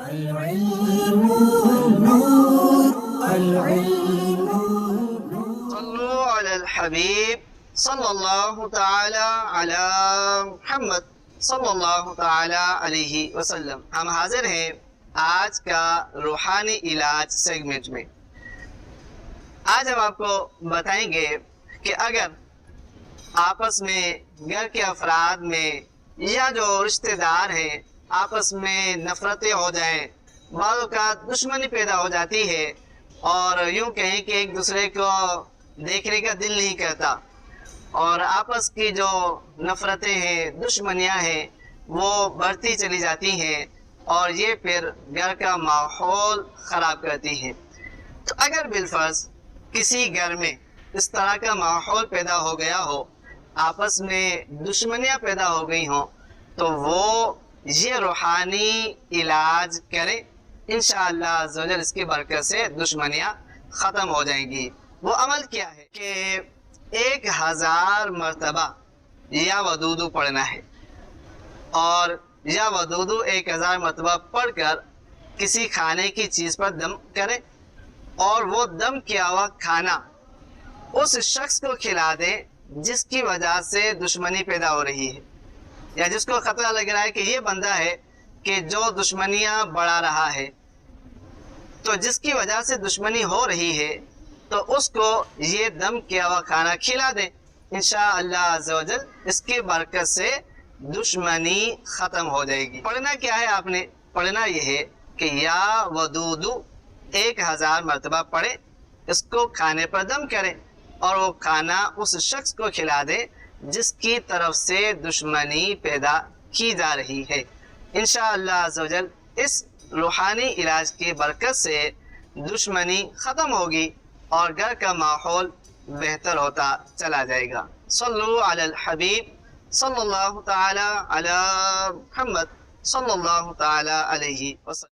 العلم نور العلم صلوا علی الحبیب صلی اللہ تعالی علی محمد صلی اللہ تعالی علیہ وسلم۔ ہم حاضر ہیں آج کا روحانی علاج سیگمنٹ میں۔ آج ہم آپ کو بتائیں گے کہ اگر آپس میں گھر کے افراد میں یا جو رشتہ دار ہیں آپس میں نفرتیں ہو جائیں، بعض اوقات دشمنی پیدا ہو جاتی ہے اور یوں کہیں کہ ایک دوسرے کو دیکھنے کا دل نہیں کرتا اور آپس کی جو نفرتیں ہیں دشمنیاں ہیں وہ بڑھتی چلی جاتی ہیں اور یہ پھر گھر کا ماحول خراب کرتی ہیں۔ تو اگر بالفرض کسی گھر میں اس طرح کا ماحول پیدا ہو گیا ہو، آپس میں دشمنیاں پیدا ہو گئی ہوں، تو وہ یہ روحانی علاج کریں، انشاءاللہ عزوجل اس کی برکت سے دشمنیاں ختم ہو جائیں گی۔ وہ عمل کیا ہے کہ 1000 مرتبہ یا ودودو پڑھنا ہے، اور یا ودودو 1000 مرتبہ پڑھ کر کسی کھانے کی چیز پر دم کریں اور وہ دم کیا ہوا کھانا اس شخص کو کھلا دیں جس کی وجہ سے دشمنی پیدا ہو رہی ہے، یا جس کو خطرہ لگ رہا ہے کہ یہ بندہ ہے کہ جو دشمنیاں بڑھا رہا ہے، تو جس کی وجہ سے دشمنی ہو رہی ہے تو اس کو یہ دم کیا ہوا کھانا کھلا دیں، انشاءاللہ عزوجل اس کی برکت سے دشمنی ختم ہو جائے گی۔ پڑھنا کیا ہے؟ آپ نے پڑھنا یہ ہے کہ یا ودودو 1000 مرتبہ پڑھیں، اس کو کھانے پر دم کریں اور وہ کھانا اس شخص کو کھلا دیں جس کی طرف سے دشمنی پیدا کی جا رہی ہے۔ انشاءاللہ عزوجل اس روحانی علاج کی برکت سے دشمنی ختم ہوگی اور گھر کا ماحول بہتر ہوتا چلا جائے گا۔ صلو علی الحبیب صلی اللہ تعالی علی محمد صلی اللہ تعالی علیہ وسلم۔